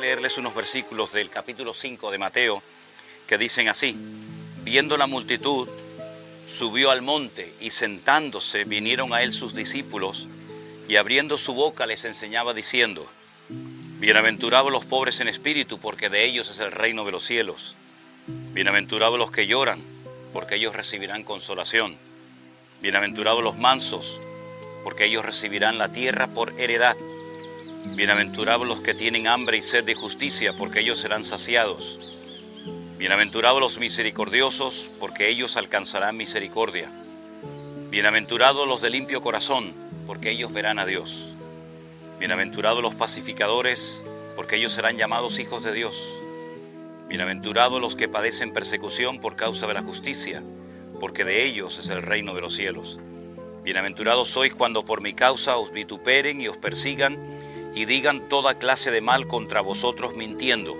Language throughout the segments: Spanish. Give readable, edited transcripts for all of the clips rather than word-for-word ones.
leerles unos versículos del capítulo 5 de Mateo que dicen así: viendo la multitud, subió al monte y sentándose vinieron a él sus discípulos y abriendo su boca les enseñaba diciendo: bienaventurados los pobres en espíritu, porque de ellos es el reino de los cielos. Bienaventurados los que lloran, porque ellos recibirán consolación. Bienaventurados los mansos, porque ellos recibirán la tierra por heredad. Bienaventurados los que tienen hambre y sed de justicia, porque ellos serán saciados. Bienaventurados los misericordiosos, porque ellos alcanzarán misericordia. Bienaventurados los de limpio corazón, porque ellos verán a Dios. Bienaventurados los pacificadores, porque ellos serán llamados hijos de Dios. Bienaventurados los que padecen persecución por causa de la justicia, porque de ellos es el reino de los cielos. Bienaventurados sois cuando por mi causa os vituperen y os persigan y digan toda clase de mal contra vosotros mintiendo.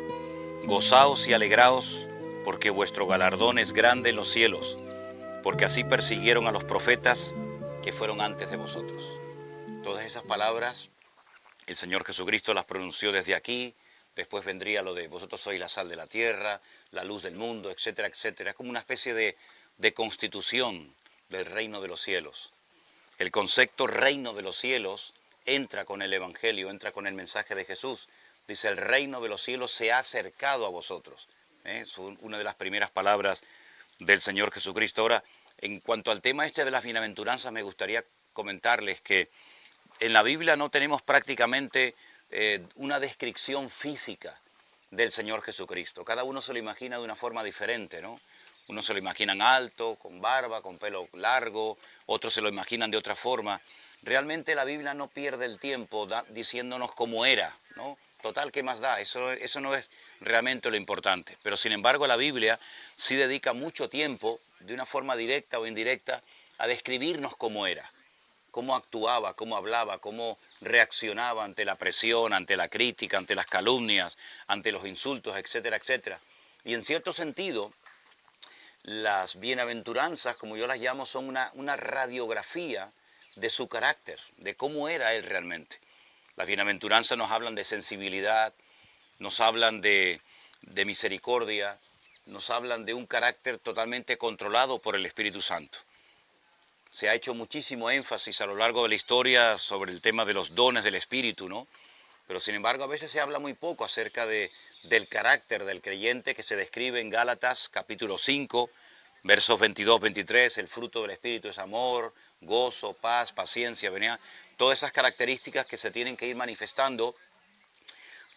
Gozaos y alegraos, porque vuestro galardón es grande en los cielos, porque así persiguieron a los profetas que fueron antes de vosotros. Todas esas palabras el Señor Jesucristo las pronunció desde aquí. Después vendría lo de vosotros sois la sal de la tierra, la luz del mundo, etcétera, etcétera. Es como una especie de constitución del reino de los cielos. El concepto reino de los cielos entra con el Evangelio, entra con el mensaje de Jesús. Dice: el reino de los cielos se ha acercado a vosotros. Es una de las primeras palabras del Señor Jesucristo. Ahora, en cuanto al tema de las bienaventuranzas, me gustaría comentarles que en la Biblia no tenemos prácticamente una descripción física del Señor Jesucristo. Cada uno se lo imagina de una forma diferente, ¿no? Unos se lo imaginan alto, con barba, con pelo largo, otros se lo imaginan de otra forma. Realmente la Biblia no pierde el tiempo diciéndonos cómo era, ¿no? Total, ¿qué más da? Eso no es realmente lo importante. Pero sin embargo la Biblia sí dedica mucho tiempo, de una forma directa o indirecta, a describirnos cómo era. Cómo actuaba, cómo hablaba, cómo reaccionaba ante la presión, ante la crítica, ante las calumnias, ante los insultos, etcétera, etcétera. Y en cierto sentido, las bienaventuranzas, como yo las llamo, son una radiografía de su carácter, de cómo era él realmente. Las bienaventuranzas nos hablan de sensibilidad, nos hablan de misericordia, nos hablan de un carácter totalmente controlado por el Espíritu Santo. Se ha hecho muchísimo énfasis a lo largo de la historia sobre el tema de los dones del Espíritu, ¿no? Pero sin embargo a veces se habla muy poco acerca del carácter del creyente que se describe en Gálatas capítulo 5, versos 22-23, el fruto del Espíritu es amor, gozo, paz, paciencia, benignidad, todas esas características que se tienen que ir manifestando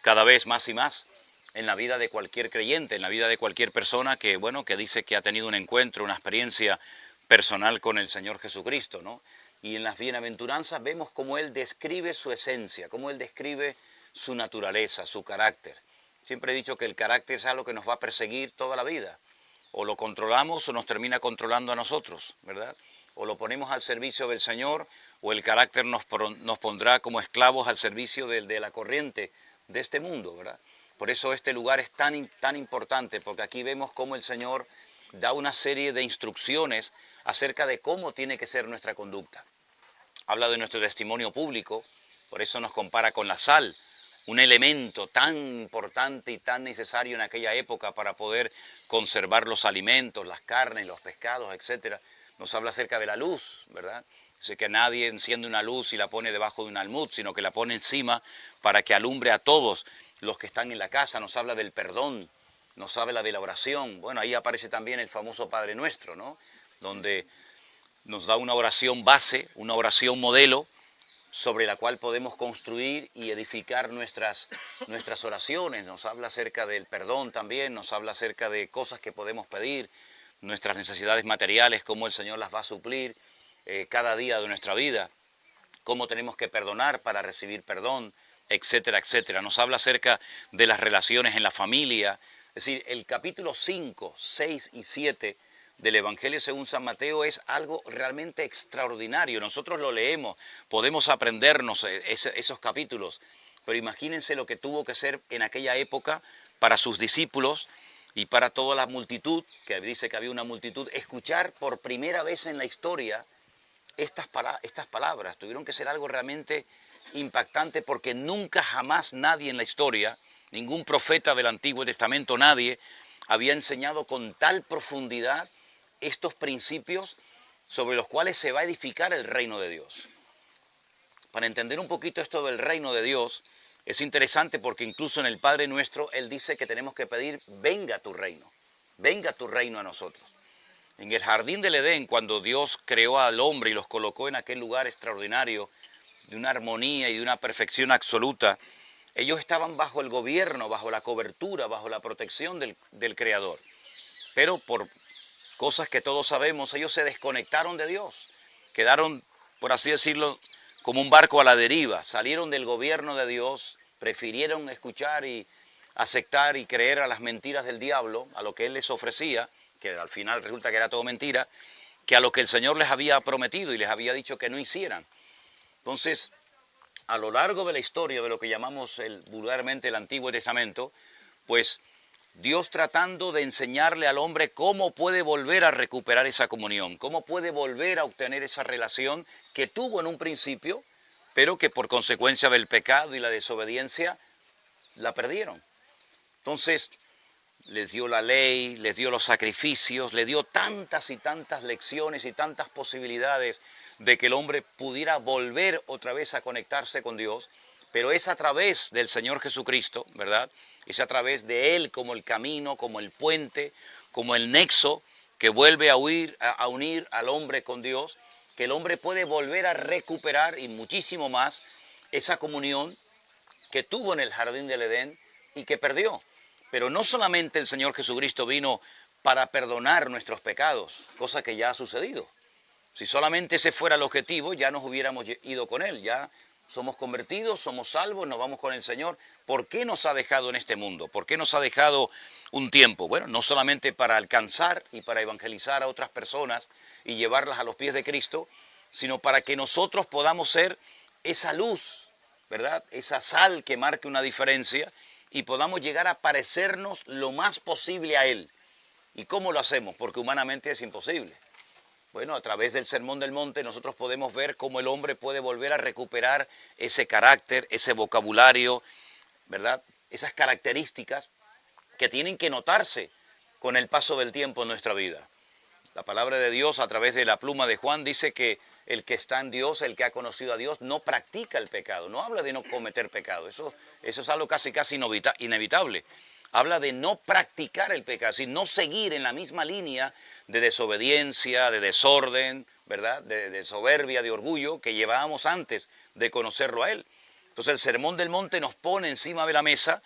cada vez más y más en la vida de cualquier creyente, en la vida de cualquier persona que dice que ha tenido un encuentro, una experiencia personal con el Señor Jesucristo, ¿no? Y en las bienaventuranzas vemos cómo Él describe su esencia, cómo Él describe su naturaleza, su carácter. Siempre he dicho que el carácter es algo que nos va a perseguir toda la vida. O lo controlamos o nos termina controlando a nosotros, ¿verdad? O lo ponemos al servicio del Señor, o el carácter nos pondrá como esclavos al servicio de la corriente de este mundo, ¿verdad? Por eso este lugar es tan importante, porque aquí vemos cómo el Señor da una serie de instrucciones acerca de cómo tiene que ser nuestra conducta. Habla de nuestro testimonio público, por eso nos compara con la sal, un elemento tan importante y tan necesario en aquella época para poder conservar los alimentos, las carnes, los pescados, etc. Nos habla acerca de la luz, ¿verdad? Dice que nadie enciende una luz y la pone debajo de un almud, sino que la pone encima para que alumbre a todos los que están en la casa. Nos habla del perdón, nos habla de la oración. Bueno, ahí aparece también el famoso Padre Nuestro, ¿no? Donde nos da una oración base, una oración modelo, sobre la cual podemos construir y edificar nuestras oraciones. Nos habla acerca del perdón también, nos habla acerca de cosas que podemos pedir, nuestras necesidades materiales, cómo el Señor las va a suplir cada día de nuestra vida, cómo tenemos que perdonar para recibir perdón, etcétera, etcétera. Nos habla acerca de las relaciones en la familia. Es decir, el capítulo 5, 6 y 7 del Evangelio según San Mateo es algo realmente extraordinario. Nosotros lo leemos, podemos aprendernos esos capítulos, pero imagínense lo que tuvo que ser en aquella época para sus discípulos y para toda la multitud, que dice que había una multitud, escuchar por primera vez en la historia estas palabras. Tuvieron que ser algo realmente impactante, porque nunca jamás nadie en la historia Ningún profeta del Antiguo Testamento, nadie, había enseñado con tal profundidad estos principios sobre los cuales se va a edificar el reino de Dios. Para entender un poquito esto del reino de Dios, es interesante porque incluso en el Padre Nuestro, Él dice que tenemos que pedir, venga tu reino a nosotros. En el jardín del Edén, cuando Dios creó al hombre y los colocó en aquel lugar extraordinario, de una armonía y de una perfección absoluta, ellos estaban bajo el gobierno, bajo la cobertura, bajo la protección del Creador. Pero por cosas que todos sabemos, ellos se desconectaron de Dios, quedaron, por así decirlo, como un barco a la deriva, salieron del gobierno de Dios, prefirieron escuchar y aceptar y creer a las mentiras del diablo, a lo que él les ofrecía, que al final resulta que era todo mentira, que a lo que el Señor les había prometido y les había dicho que no hicieran. Entonces, a lo largo de la historia de lo que llamamos vulgarmente el Antiguo Testamento, pues Dios tratando de enseñarle al hombre cómo puede volver a recuperar esa comunión, cómo puede volver a obtener esa relación que tuvo en un principio, pero que por consecuencia del pecado y la desobediencia la perdieron. Entonces, les dio la ley, les dio los sacrificios, les dio tantas y tantas lecciones y tantas posibilidades de que el hombre pudiera volver otra vez a conectarse con Dios, pero es a través del Señor Jesucristo, ¿verdad? Es a través de Él como el camino, como el puente, como el nexo que vuelve a unir al hombre con Dios, que el hombre puede volver a recuperar y muchísimo más esa comunión que tuvo en el jardín del Edén y que perdió. Pero no solamente el Señor Jesucristo vino para perdonar nuestros pecados, cosa que ya ha sucedido. Si solamente ese fuera el objetivo, ya nos hubiéramos ido con Él, ya somos convertidos, somos salvos, nos vamos con el Señor. ¿Por qué nos ha dejado en este mundo? ¿Por qué nos ha dejado un tiempo? Bueno, no solamente para alcanzar y para evangelizar a otras personas y llevarlas a los pies de Cristo, sino para que nosotros podamos ser esa luz, ¿verdad? Esa sal que marque una diferencia y podamos llegar a parecernos lo más posible a Él. ¿Y cómo lo hacemos? Porque humanamente es imposible. Bueno, a través del Sermón del Monte nosotros podemos ver cómo el hombre puede volver a recuperar ese carácter, ese vocabulario, ¿verdad? Esas características que tienen que notarse con el paso del tiempo en nuestra vida. La palabra de Dios a través de la pluma de Juan dice que el que está en Dios, el que ha conocido a Dios, no practica el pecado, no habla de no cometer pecado, eso es algo casi inevitable. Habla de no practicar el pecado, es decir, no seguir en la misma línea de desobediencia, de desorden, ¿verdad? De soberbia, de orgullo que llevábamos antes de conocerlo a Él. Entonces el Sermón del Monte nos pone encima de la mesa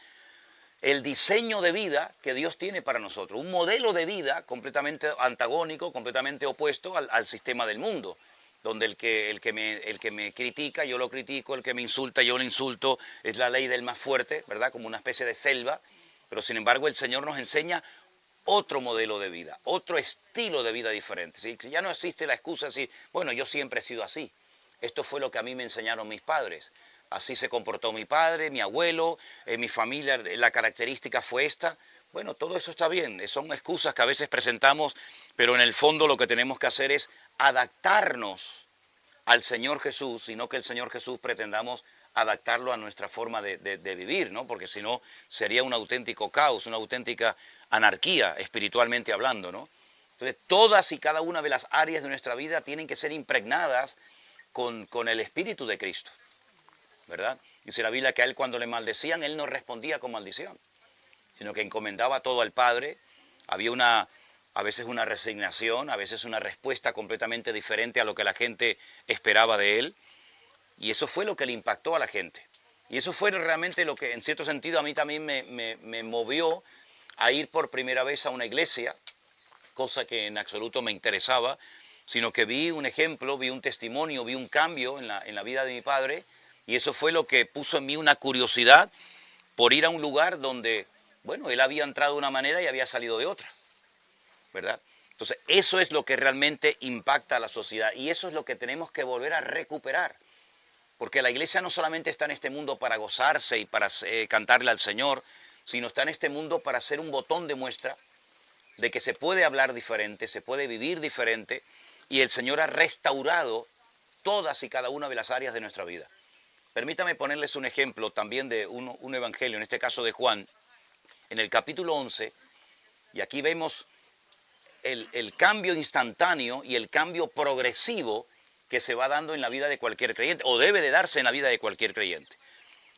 el diseño de vida que Dios tiene para nosotros, un modelo de vida completamente antagónico, completamente opuesto al sistema del mundo, donde el que me critica, yo lo critico, el que me insulta, yo lo insulto, es la ley del más fuerte, ¿verdad? Como una especie de selva, pero sin embargo el Señor nos enseña otro modelo de vida, otro estilo de vida diferente. ¿Sí? Ya no existe la excusa de decir, bueno, yo siempre he sido así, esto fue lo que a mí me enseñaron mis padres. Así se comportó mi padre, mi abuelo, mi familia, la característica fue esta. Bueno, todo eso está bien, son excusas que a veces presentamos, pero en el fondo lo que tenemos que hacer es adaptarnos al Señor Jesús, y no que el Señor Jesús pretendamos adaptarlo a nuestra forma de vivir, ¿no? Porque si no sería un auténtico caos, una auténtica anarquía espiritualmente hablando, ¿no? Entonces todas y cada una de las áreas de nuestra vida tienen que ser impregnadas con el Espíritu de Cristo, ¿verdad? Dice la Biblia que a Él cuando le maldecían, Él no respondía con maldición, sino que encomendaba todo al Padre. Había a veces una resignación, a veces una respuesta completamente diferente a lo que la gente esperaba de Él. Y eso fue lo que le impactó a la gente. Y eso fue realmente lo que en cierto sentido a mí también me movió a ir por primera vez a una iglesia, cosa que en absoluto me interesaba, sino que vi un ejemplo, vi un testimonio, vi un cambio en la vida de mi padre. Y eso fue lo que puso en mí una curiosidad por ir a un lugar donde, bueno, él había entrado de una manera y había salido de otra, ¿verdad? Entonces, eso es lo que realmente impacta a la sociedad y eso es lo que tenemos que volver a recuperar. Porque la iglesia no solamente está en este mundo para gozarse y para cantarle al Señor, sino está en este mundo para ser un botón de muestra de que se puede hablar diferente, se puede vivir diferente y el Señor ha restaurado todas y cada una de las áreas de nuestra vida. Permítame ponerles un ejemplo también de un evangelio, en este caso de Juan, en el capítulo 11, y aquí vemos el cambio instantáneo y el cambio progresivo que se va dando en la vida de cualquier creyente, o debe de darse en la vida de cualquier creyente.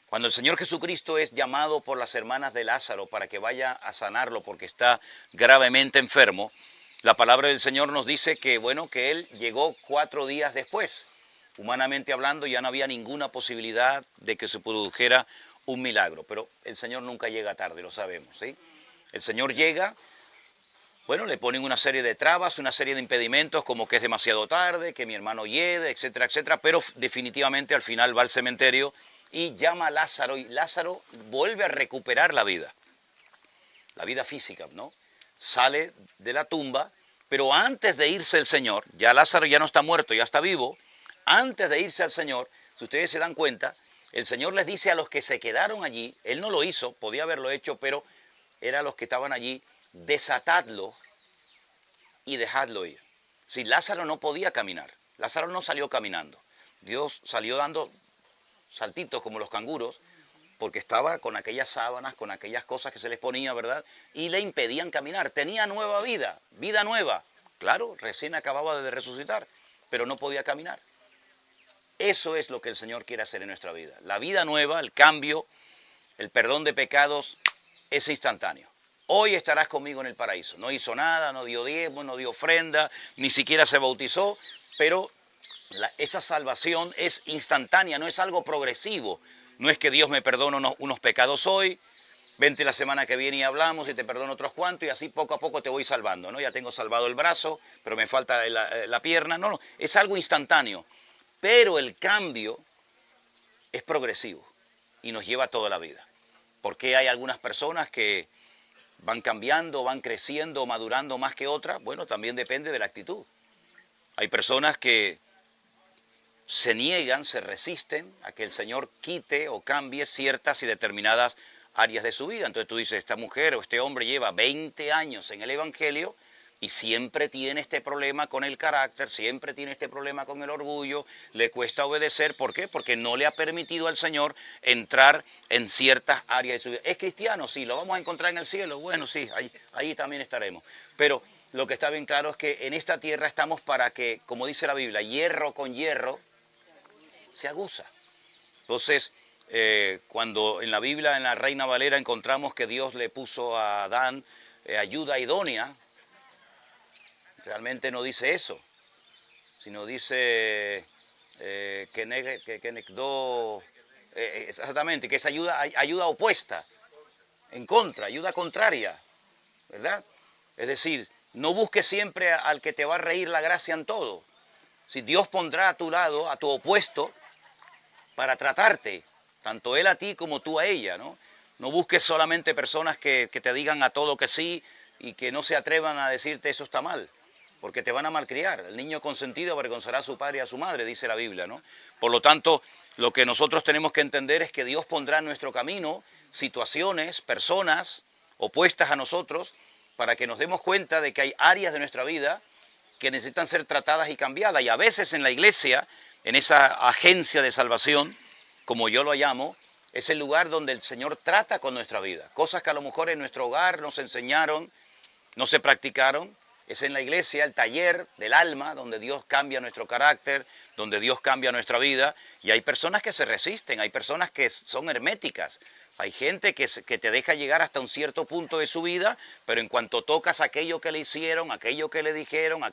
Cuando el Señor Jesucristo es llamado por las hermanas de Lázaro para que vaya a sanarlo porque está gravemente enfermo, la palabra del Señor nos dice que, bueno, que Él llegó 4 días después. Humanamente hablando, ya no había ninguna posibilidad de que se produjera un milagro, pero el Señor nunca llega tarde, lo sabemos, ¿sí? El Señor llega, bueno, le ponen una serie de trabas, una serie de impedimentos, como que es demasiado tarde, que mi hermano llegue, etcétera, etcétera, pero definitivamente al final va al cementerio y llama a Lázaro, y Lázaro vuelve a recuperar la vida física, ¿no? Sale de la tumba, pero antes de irse el Señor, ya Lázaro ya no está muerto, ya está vivo, antes de irse al Señor, si ustedes se dan cuenta, el Señor les dice a los que se quedaron allí, Él no lo hizo, podía haberlo hecho, pero era a los que estaban allí, desatadlo y dejadlo ir. Si Lázaro no podía caminar, Lázaro no salió caminando, Dios salió dando saltitos como los canguros, porque estaba con aquellas sábanas, con aquellas cosas que se les ponía, ¿verdad? Y le impedían caminar. Tenía nueva vida, vida nueva. Claro, recién acababa de resucitar, pero no podía caminar. Eso es lo que el Señor quiere hacer en nuestra vida. La vida nueva, el cambio, el perdón de pecados es instantáneo. Hoy estarás conmigo en el paraíso. No hizo nada, no dio diezmo, no dio ofrenda, ni siquiera se bautizó, pero esa salvación es instantánea, no es algo progresivo. No es que Dios me perdone unos pecados hoy, vente la semana que viene y hablamos y te perdono otros cuantos y así poco a poco te voy salvando, ¿no? Ya tengo salvado el brazo, pero me falta la pierna. No, es algo instantáneo. Pero el cambio es progresivo y nos lleva toda la vida. ¿Por qué hay algunas personas que van cambiando, van creciendo, madurando más que otras? Bueno, también depende de la actitud. Hay personas que se niegan, se resisten a que el Señor quite o cambie ciertas y determinadas áreas de su vida. Entonces tú dices, esta mujer o este hombre lleva 20 años en el Evangelio y siempre tiene este problema con el carácter, siempre tiene este problema con el orgullo, le cuesta obedecer. ¿Por qué? Porque no le ha permitido al Señor entrar en ciertas áreas de su vida. ¿Es cristiano? Sí. ¿Lo vamos a encontrar en el cielo? Bueno, sí, ahí también estaremos. Pero lo que está bien claro es que en esta tierra estamos para que, como dice la Biblia, hierro con hierro se aguza. Entonces, cuando en la Biblia, en la Reina Valera, encontramos que Dios le puso a Adán ayuda idónea, realmente no dice eso, sino dice exactamente, que es ayuda opuesta, en contra, ayuda contraria, ¿verdad? Es decir, no busques siempre al que te va a reír la gracia en todo. Si Dios pondrá a tu lado, a tu opuesto, para tratarte, tanto Él a ti como tú a ella, ¿no? No busques solamente personas que te digan a todo que sí y que no se atrevan a decirte eso está mal, porque te van a malcriar. El niño consentido avergonzará a su padre y a su madre, dice la Biblia, ¿no? Por lo tanto, lo que nosotros tenemos que entender es que Dios pondrá en nuestro camino situaciones, personas opuestas a nosotros, para que nos demos cuenta de que hay áreas de nuestra vida que necesitan ser tratadas y cambiadas. Y a veces en la iglesia, en esa agencia de salvación, como yo lo llamo, es el lugar donde el Señor trata con nuestra vida. Cosas que a lo mejor en nuestro hogar nos enseñaron, no se practicaron. Es en la iglesia, el taller del alma, donde Dios cambia nuestro carácter, donde Dios cambia nuestra vida. Y hay personas que se resisten, hay personas que son herméticas. Hay gente que te deja llegar hasta un cierto punto de su vida, pero en cuanto tocas aquello que le hicieron, aquello que le dijeron,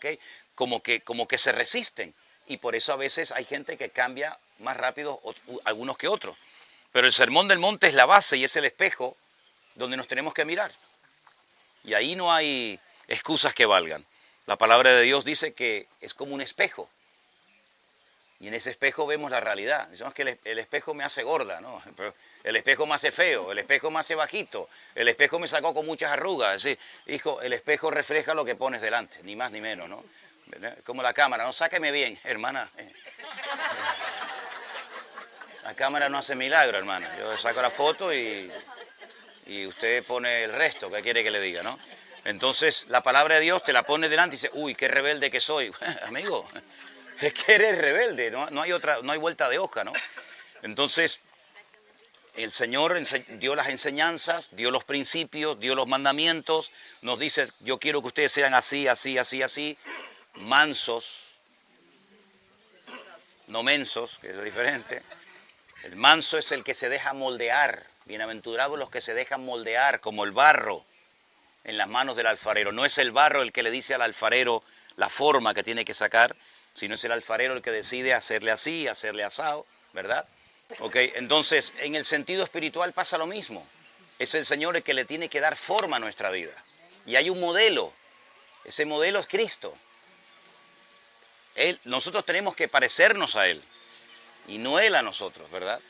como que se resisten. Y por eso a veces hay gente que cambia más rápido, algunos que otros. Pero el Sermón del Monte es la base y es el espejo donde nos tenemos que mirar. Y ahí no hay excusas que valgan. La palabra de Dios dice que es como un espejo. Y en ese espejo vemos la realidad. Decimos que el espejo me hace gorda, ¿no? Pero el espejo me hace feo, el espejo me hace bajito, el espejo me sacó con muchas arrugas. Es decir, hijo, el espejo refleja lo que pones delante, ni más ni menos, ¿no? Como la cámara, no, sáqueme bien, hermana. La cámara no hace milagro, hermana. Yo saco la foto y usted pone el resto, ¿qué quiere que le diga, no? Entonces, la palabra de Dios te la pone delante y dice, uy, qué rebelde que soy. Amigo, es que eres rebelde, no hay vuelta de hoja, ¿no? Entonces, el Señor dio las enseñanzas, dio los principios, dio los mandamientos, nos dice, yo quiero que ustedes sean así, así, así, así, mansos, no mensos, que es diferente. El manso es el que se deja moldear, bienaventurados los que se dejan moldear, como el barro en las manos del alfarero. No es el barro el que le dice al alfarero la forma que tiene que sacar, sino es el alfarero el que decide hacerle así, hacerle asado, ¿verdad? Ok, entonces en el sentido espiritual pasa lo mismo. Es el Señor el que le tiene que dar forma a nuestra vida. Y hay un modelo, ese modelo es Cristo. Nosotros tenemos que parecernos a Él y no Él a nosotros, ¿verdad?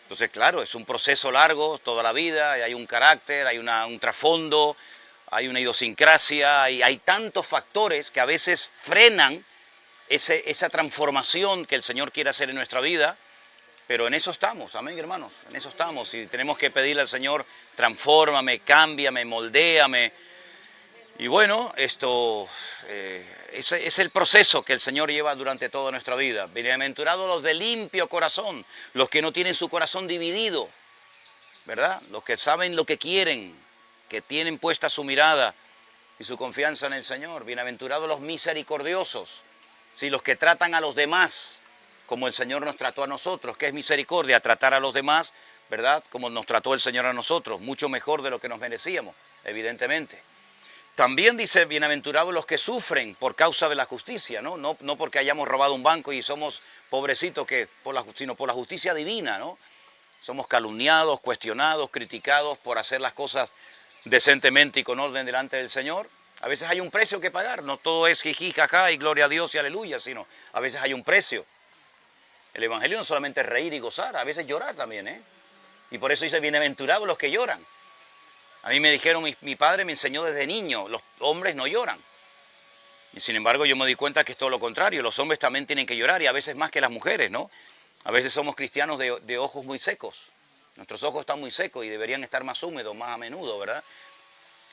Entonces, claro, es un proceso largo, toda la vida, hay un carácter, hay un trasfondo, hay una idiosincrasia, hay tantos factores que a veces frenan esa transformación que el Señor quiere hacer en nuestra vida, pero en eso estamos, amén, hermanos, en eso estamos. Y tenemos que pedirle al Señor, transfórmame, cámbiame, moldéame. Y bueno, esto es el proceso que el Señor lleva durante toda nuestra vida. Bienaventurados los de limpio corazón, los que no tienen su corazón dividido, ¿verdad? Los que saben lo que quieren, que tienen puesta su mirada y su confianza en el Señor. Bienaventurados los misericordiosos, ¿sí? Los que tratan a los demás como el Señor nos trató a nosotros. ¿Qué es misericordia? Tratar a los demás, ¿verdad? Como nos trató el Señor a nosotros, mucho mejor de lo que nos merecíamos, evidentemente. También dice, bienaventurados los que sufren por causa de la justicia, ¿no? No porque hayamos robado un banco y somos pobrecitos, sino por la justicia divina, ¿no? Somos calumniados, cuestionados, criticados por hacer las cosas decentemente y con orden delante del Señor. A veces hay un precio que pagar, no todo es jiji, jaja y gloria a Dios y aleluya, sino a veces hay un precio. El Evangelio no solamente es reír y gozar, a veces llorar también, ¿eh? Y por eso dice, bienaventurados los que lloran. A mí me dijeron, mi padre me enseñó desde niño, los hombres no lloran. Y sin embargo yo me di cuenta que es todo lo contrario, los hombres también tienen que llorar y a veces más que las mujeres, ¿no? A veces somos cristianos de ojos muy secos. Nuestros ojos están muy secos y deberían estar más húmedos, más a menudo, ¿verdad?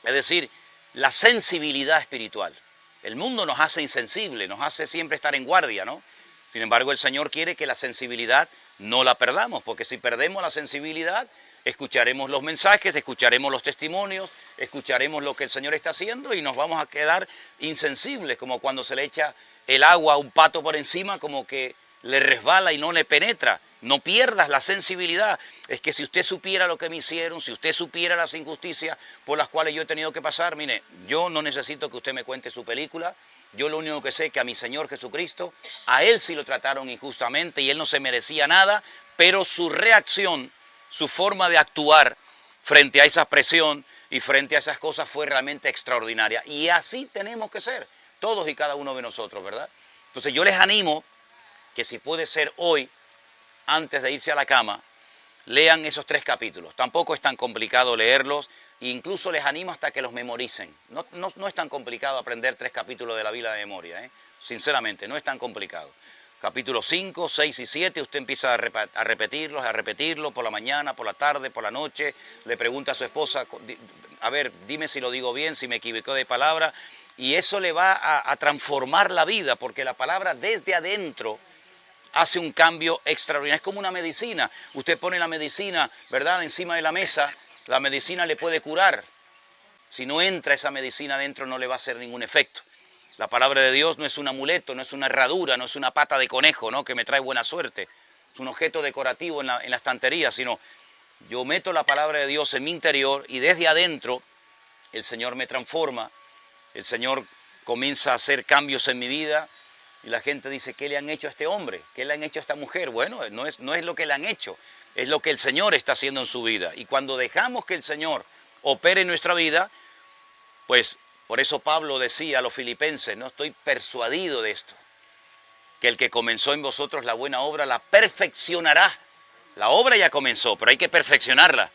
Es decir, la sensibilidad espiritual. El mundo nos hace insensibles, nos hace siempre estar en guardia, ¿no? Sin embargo, el Señor quiere que la sensibilidad no la perdamos, porque si perdemos la sensibilidad, escucharemos los mensajes, escucharemos los testimonios, escucharemos lo que el Señor está haciendo y nos vamos a quedar insensibles, como cuando se le echa el agua a un pato por encima, como que le resbala y no le penetra. No pierdas la sensibilidad. Es que si usted supiera lo que me hicieron, si usted supiera las injusticias por las cuales yo he tenido que pasar, mire, yo no necesito que usted me cuente su película. Yo lo único que sé es que a mi Señor Jesucristo, a Él sí lo trataron injustamente y Él no se merecía nada, pero su reacción, su forma de actuar frente a esa presión y frente a esas cosas fue realmente extraordinaria. Y así tenemos que ser, todos y cada uno de nosotros, ¿verdad? Entonces yo les animo que si puede ser hoy, antes de irse a la cama, lean esos 3 capítulos. Tampoco es tan complicado leerlos, e incluso les animo hasta que los memoricen. No es tan complicado aprender 3 capítulos de la Biblia de memoria, ¿eh? Sinceramente, no es tan complicado. Capítulos 5, 6 y 7, usted empieza a repetirlo por la mañana, por la tarde, por la noche, le pregunta a su esposa, a ver, dime si lo digo bien, si me equivoqué de palabra, y eso le va a transformar la vida, porque la palabra desde adentro hace un cambio extraordinario. Es como una medicina. Usted pone la medicina, ¿verdad?, encima de la mesa, la medicina le puede curar. Si no entra esa medicina adentro no le va a hacer ningún efecto. La palabra de Dios no es un amuleto, no es una herradura, no es una pata de conejo, ¿no?, que me trae buena suerte. Es un objeto decorativo en la estantería, sino yo meto la palabra de Dios en mi interior y desde adentro el Señor me transforma, el Señor comienza a hacer cambios en mi vida. Y la gente dice, ¿qué le han hecho a este hombre? ¿Qué le han hecho a esta mujer? Bueno, no es lo que le han hecho, es lo que el Señor está haciendo en su vida. Y cuando dejamos que el Señor opere en nuestra vida, pues por eso Pablo decía a los filipenses, no estoy persuadido de esto, que el que comenzó en vosotros la buena obra la perfeccionará. La obra ya comenzó, pero hay que perfeccionarla,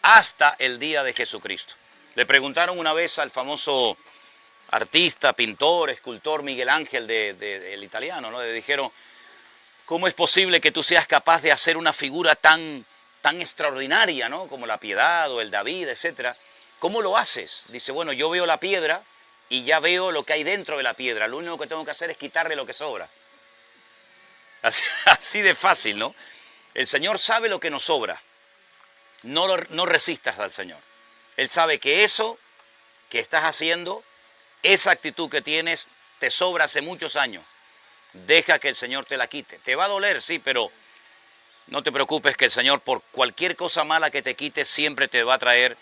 hasta el día de Jesucristo. Le preguntaron una vez al famoso artista, pintor, escultor Miguel Ángel, el italiano, ¿no? Le dijeron, ¿cómo es posible que tú seas capaz de hacer una figura tan extraordinaria, ¿no?, como la Piedad o el David, etcétera? ¿Cómo lo haces? Dice, bueno, yo veo la piedra y ya veo lo que hay dentro de la piedra. Lo único que tengo que hacer es quitarle lo que sobra. Así de fácil, ¿no? El Señor sabe lo que nos sobra. No resistas al Señor. Él sabe que eso que estás haciendo, esa actitud que tienes, te sobra hace muchos años. Deja que el Señor te la quite. Te va a doler, sí, pero no te preocupes, que el Señor, por cualquier cosa mala que te quite, siempre te va a traer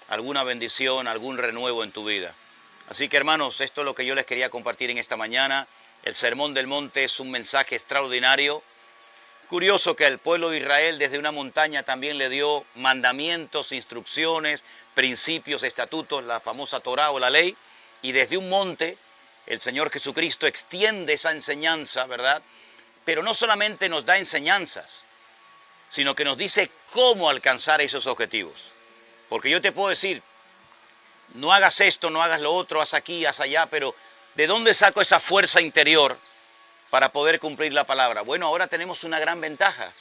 alguna bendición, algún renuevo en tu vida. Así que, hermanos, esto es lo que yo les quería compartir en esta mañana. El Sermón del Monte es un mensaje extraordinario. Curioso que al pueblo de Israel desde una montaña también le dio mandamientos, instrucciones, principios, estatutos, la famosa Torá o la ley, y desde un monte el Señor Jesucristo extiende esa enseñanza, ¿verdad? Pero no solamente nos da enseñanzas, sino que nos dice cómo alcanzar esos objetivos. Porque yo te puedo decir, no hagas esto, no hagas lo otro, haz aquí, haz allá, pero ¿de dónde saco esa fuerza interior para poder cumplir la palabra? Bueno, ahora tenemos una gran ventaja.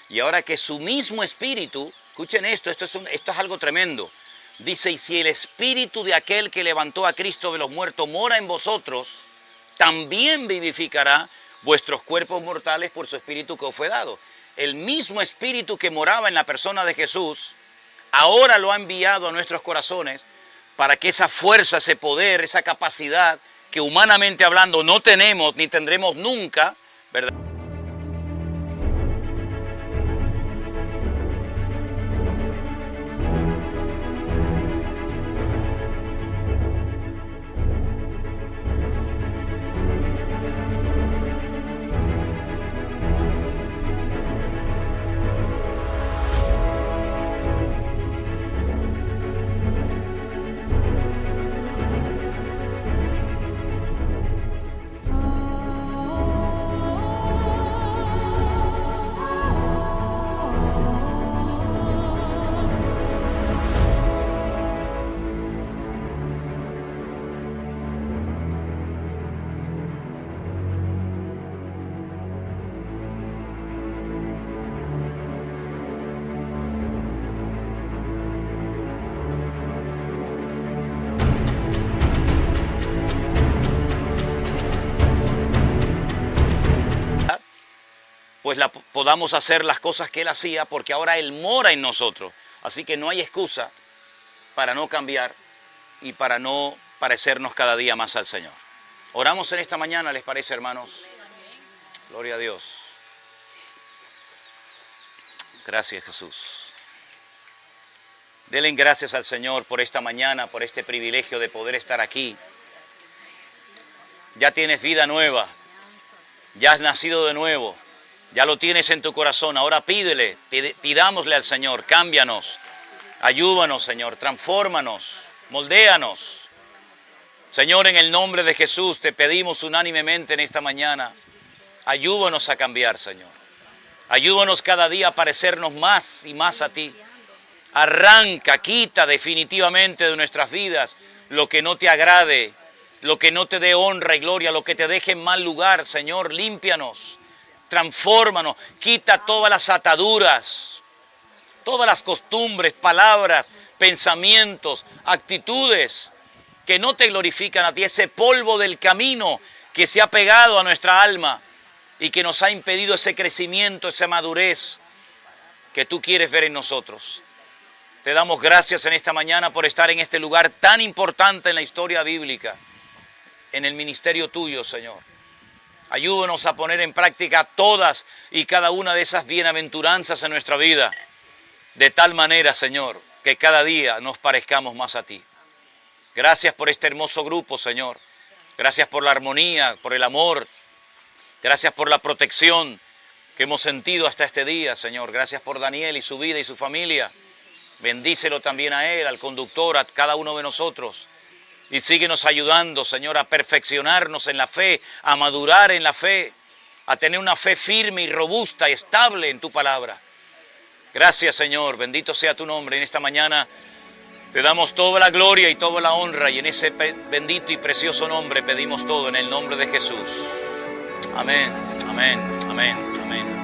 Y ahora que su mismo espíritu, escuchen esto es algo tremendo. Dice, y si el espíritu de aquel que levantó a Cristo de los muertos mora en vosotros, también vivificará vuestros cuerpos mortales por su espíritu que os fue dado. El mismo espíritu que moraba en la persona de Jesús, ahora lo ha enviado a nuestros corazones para que esa fuerza, ese poder, esa capacidad que humanamente hablando no tenemos ni tendremos nunca, ¿verdad? Pues podamos hacer las cosas que Él hacía, porque ahora Él mora en nosotros. Así que no hay excusa para no cambiar y para no parecernos cada día más al Señor. Oramos en esta mañana, ¿les parece, hermanos? Gloria a Dios. Gracias, Jesús. Denle gracias al Señor por esta mañana, por este privilegio de poder estar aquí. Ya tienes vida nueva, ya has nacido de nuevo. Ya lo tienes en tu corazón, ahora pidámosle al Señor, cámbianos, ayúdanos, Señor, transfórmanos, moldéanos. Señor, en el nombre de Jesús te pedimos unánimemente en esta mañana, ayúdanos a cambiar, Señor. Ayúdanos cada día a parecernos más y más a ti. Arranca, quita definitivamente de nuestras vidas lo que no te agrade, lo que no te dé honra y gloria, lo que te deje en mal lugar, Señor, límpianos. Transfórmanos, quita todas las ataduras, todas las costumbres, palabras, pensamientos, actitudes que no te glorifican a ti, ese polvo del camino que se ha pegado a nuestra alma y que nos ha impedido ese crecimiento, esa madurez que tú quieres ver en nosotros. Te damos gracias en esta mañana por estar en este lugar tan importante en la historia bíblica, en el ministerio tuyo, Señor. Ayúdanos a poner en práctica todas y cada una de esas bienaventuranzas en nuestra vida, de tal manera, Señor, que cada día nos parezcamos más a ti. Gracias por este hermoso grupo, Señor. Gracias por la armonía, por el amor. Gracias por la protección que hemos sentido hasta este día, Señor. Gracias por Daniel y su vida y su familia. Bendícelo también a él, al conductor, a cada uno de nosotros. Y síguenos ayudando, Señor, a perfeccionarnos en la fe, a madurar en la fe, a tener una fe firme y robusta y estable en tu palabra. Gracias, Señor, bendito sea tu nombre. En esta mañana te damos toda la gloria y toda la honra, y en ese bendito y precioso nombre pedimos todo, en el nombre de Jesús. Amén, amén, amén, amén.